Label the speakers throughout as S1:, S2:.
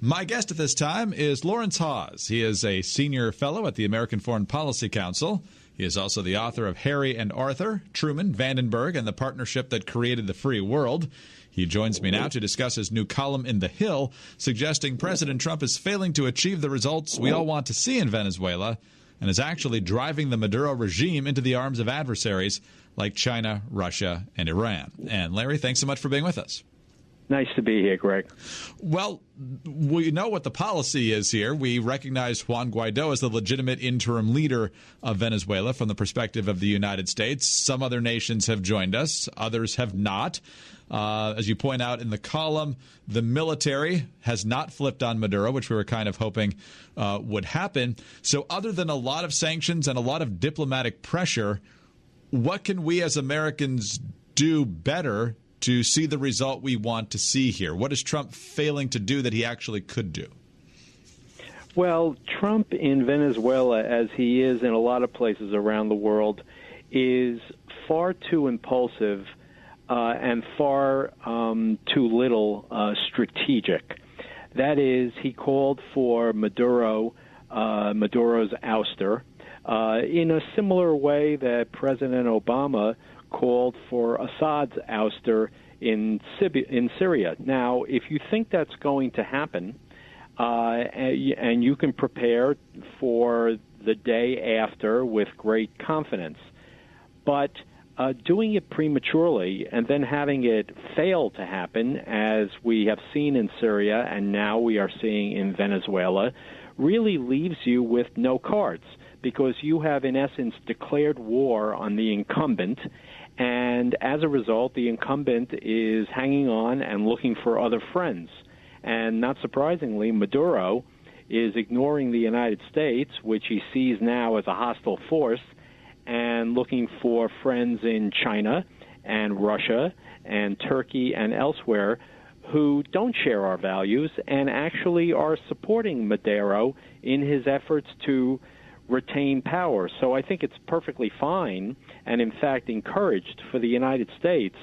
S1: My guest at this time is Lawrence Haas. He is a senior fellow at the American Foreign Policy Council. He is also the author of Harry and Arthur, Truman, Vandenberg, and the Partnership That Created the Free World. He joins me now to discuss his new column in The Hill, suggesting President Trump is failing to achieve the results we all want to see in Venezuela and is actually driving the Maduro regime into the arms of adversaries like China, Russia, and Iran. And Larry, thanks so much for being with us.
S2: Nice to be here, Greg.
S1: Well, we know what the policy is here. We recognize Juan Guaido as the legitimate interim leader of Venezuela from the perspective of the United States. Some other nations have joined us. Others have not. As you point out in the column, the military has not flipped on Maduro, which we were kind of hoping would happen. So other than a lot of sanctions and a lot of diplomatic pressure, what can we as Americans do better to see the result we want to see here? What is Trump failing to do that he actually could do?
S2: Well, Trump in Venezuela, as he is in a lot of places around the world, is far too impulsive and far too little strategic. That is, he called for Maduro's ouster in a similar way that President Obama called for Assad's ouster in Syria. Now, if you think that's going to happen, and you can prepare for the day after with great confidence, but doing it prematurely and then having it fail to happen, as we have seen in Syria and now we are seeing in Venezuela, really leaves you with no cards, because you have, in essence, declared war on the incumbent. And as a result, the incumbent is hanging on and looking for other friends. And not surprisingly, Maduro is ignoring the United States, which he sees now as a hostile force, and looking for friends in China and Russia and Turkey and elsewhere who don't share our values and actually are supporting Maduro in his efforts to retain power. So I think it's perfectly fine and, in fact, encouraged for the United States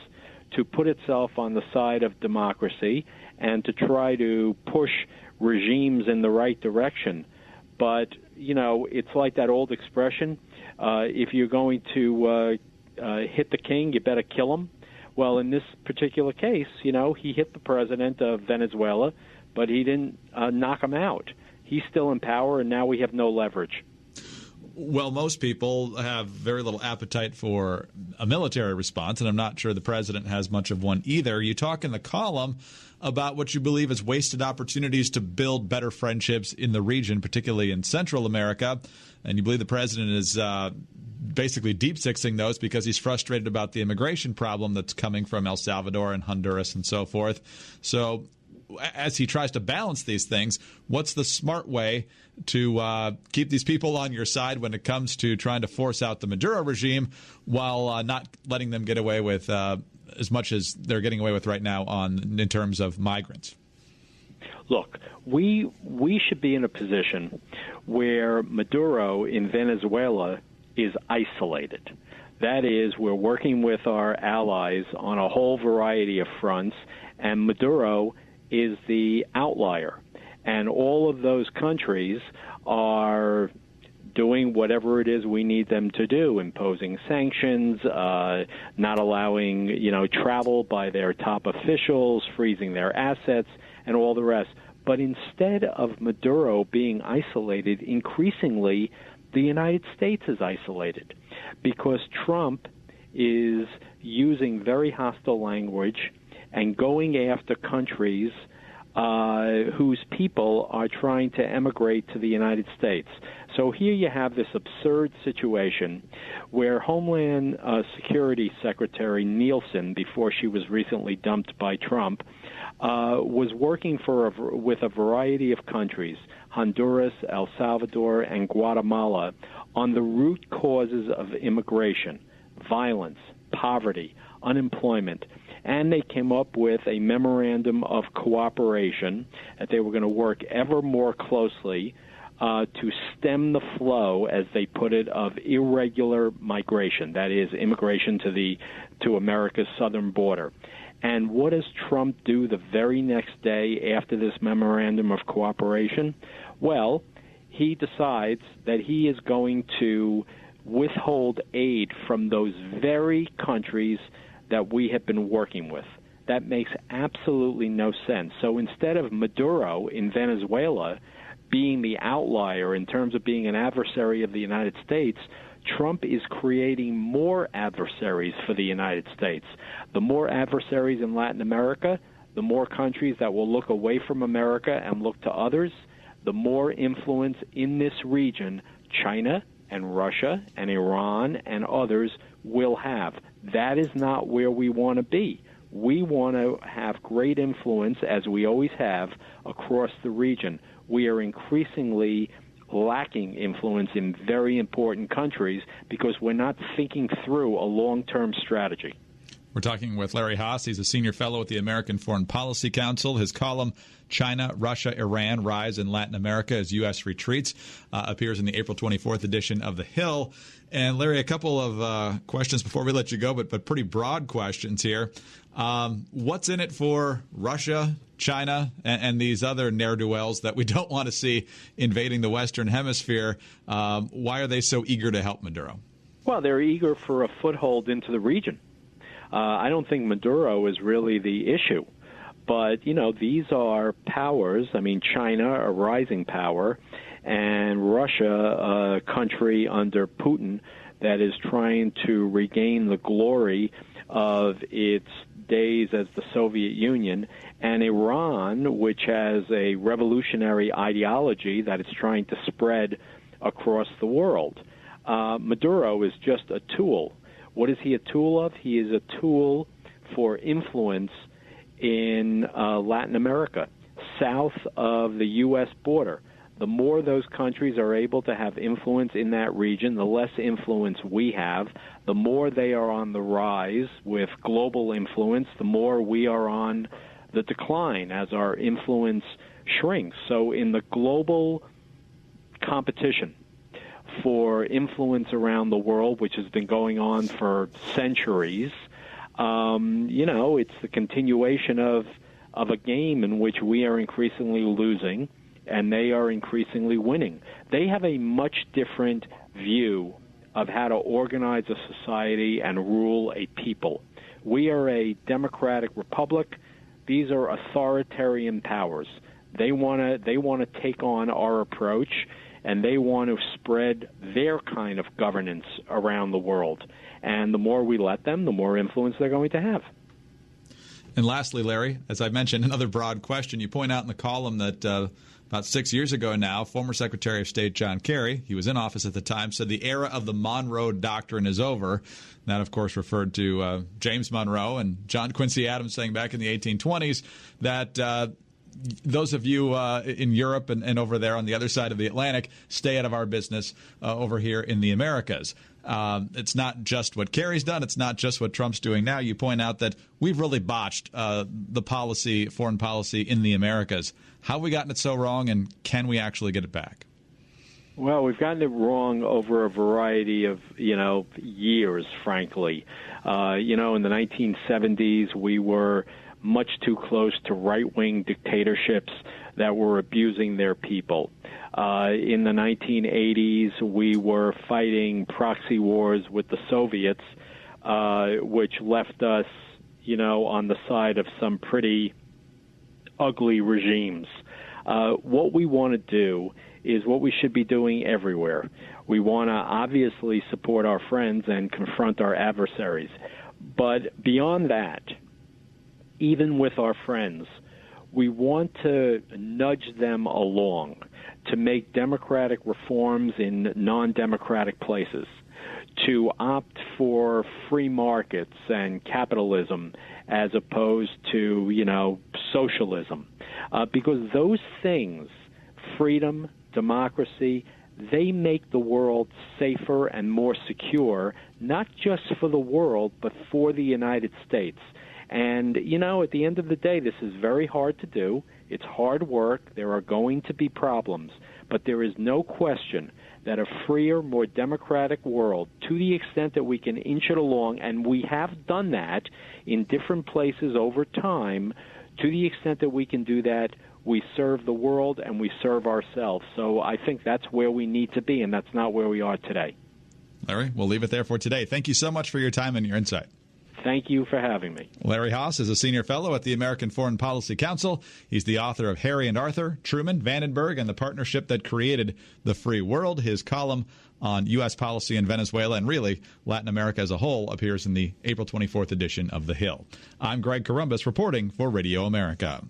S2: to put itself on the side of democracy and to try to push regimes in the right direction. But, you know, it's like that old expression, if you're going to hit the king, you better kill him. Well, in this particular case, you know, he hit the president of Venezuela, but he didn't knock him out. He's still in power, and now we have no leverage.
S1: Well, most people have very little appetite for a military response, and I'm not sure the president has much of one either. You talk in the column about what you believe is wasted opportunities to build better friendships in the region, particularly in Central America, and you believe the president is basically deep-sixing those because he's frustrated about the immigration problem that's coming from El Salvador and Honduras and so forth. So as he tries to balance these things, what's the smart way to keep these people on your side when it comes to trying to force out the Maduro regime while not letting them get away with as much as they're getting away with right now in terms of migrants?
S2: Look, we should be in a position where Maduro in Venezuela is isolated. That is, we're working with our allies on a whole variety of fronts, and Maduro is the outlier. And all of those countries are doing whatever it is we need them to do, imposing sanctions, not allowing, travel by their top officials, freezing their assets, and all the rest. But instead of Maduro being isolated, increasingly the United States is isolated because Trump is using very hostile language and going after countries whose people are trying to emigrate to the United States. So here you have this absurd situation where Homeland Security Secretary Nielsen, before she was recently dumped by Trump, was working with a variety of countries, Honduras, El Salvador, and Guatemala, on the root causes of immigration, violence, poverty, unemployment. And they came up with a memorandum of cooperation that they were going to work ever more closely to stem the flow, as they put it, of irregular migration, that is, immigration to America's southern border. And what does Trump do the very next day after this memorandum of cooperation? Well, he decides that he is going to withhold aid from those very countries that we have been working with. That makes absolutely no sense. So instead of Maduro in Venezuela being the outlier in terms of being an adversary of the United States, Trump is creating more adversaries for the United States. The more adversaries in Latin America, the more countries that will look away from America and look to others, the more influence in this region China and Russia and Iran and others will have. That is not where we want to be. We want to have great influence, as we always have, across the region. We are increasingly lacking influence in very important countries because we're not thinking through a long-term strategy.
S1: We're talking with Larry Haas. He's a senior fellow at the American Foreign Policy Council. His column, China, Russia, Iran, Rise in Latin America as U.S. Retreats, appears in the April 24th edition of The Hill. And, Larry, a couple of questions before we let you go, but pretty broad questions here. What's in it for Russia, China, and these other ne'er-do-wells that we don't want to see invading the Western Hemisphere? Why are they so eager to help Maduro?
S2: Well, they're eager for a foothold into the region. I don't think Maduro is really the issue. But, you know, these are powers. I mean, China, a rising power, and Russia, a country under Putin that is trying to regain the glory of its days as the Soviet Union, and Iran, which has a revolutionary ideology that it's trying to spread across the world. Maduro is just a tool. What is he a tool of? He is a tool for influence in Latin America, south of the U.S. border. The more those countries are able to have influence in that region, the less influence we have. The more they are on the rise with global influence, the more we are on the decline as our influence shrinks. So in the global competition for influence around the world, which has been going on for centuries, you know, it's the continuation of a game in which we are increasingly losing and they are increasingly winning. They have a much different view of how to organize a society and rule a people. We are a democratic republic. These are authoritarian powers. They want to take on our approach, and they want to spread their kind of governance around the world. And the more we let them, the more influence they're going to have.
S1: And lastly, Larry, as I mentioned, another broad question. You point out in the column that about 6 years ago now, former Secretary of State John Kerry, he was in office at the time, said the era of the Monroe Doctrine is over. That, of course, referred to James Monroe and John Quincy Adams saying back in the 1820s that those of you in Europe and over there on the other side of the Atlantic, stay out of our business over here in the Americas. It's not just what Kerry's done. It's not just what Trump's doing now. You point out that we've really botched the policy, foreign policy in the Americas. How have we gotten it so wrong, and can we actually get it back?
S2: Well, we've gotten it wrong over a variety of, years, frankly. In the 1970s, we were much too close to right-wing dictatorships that were abusing their people. In the 1980s, we were fighting proxy wars with the Soviets, which left us, on the side of some pretty ugly regimes. What we want to do is what we should be doing everywhere. We want to obviously support our friends and confront our adversaries. But beyond that, even with our friends, we want to nudge them along to make democratic reforms in non-democratic places, to opt for free markets and capitalism as opposed to, socialism. Because those things, freedom, democracy, they make the world safer and more secure, not just for the world, but for the United States. And, at the end of the day, this is very hard to do. It's hard work. There are going to be problems. But there is no question that a freer, more democratic world, to the extent that we can inch it along, and we have done that in different places over time, to the extent that we can do that, we serve the world and we serve ourselves. So I think that's where we need to be, and that's not where we are today.
S1: Larry, we'll leave it there for today. Thank you so much for your time and your insight.
S2: Thank you for having me.
S1: Larry Haas is a senior fellow at the American Foreign Policy Council. He's the author of Harry and Arthur, Truman, Vandenberg, and the Partnership That Created the Free World. His column on U.S. policy in Venezuela and really Latin America as a whole appears in the April 24th edition of The Hill. I'm Greg Corombos reporting for Radio America.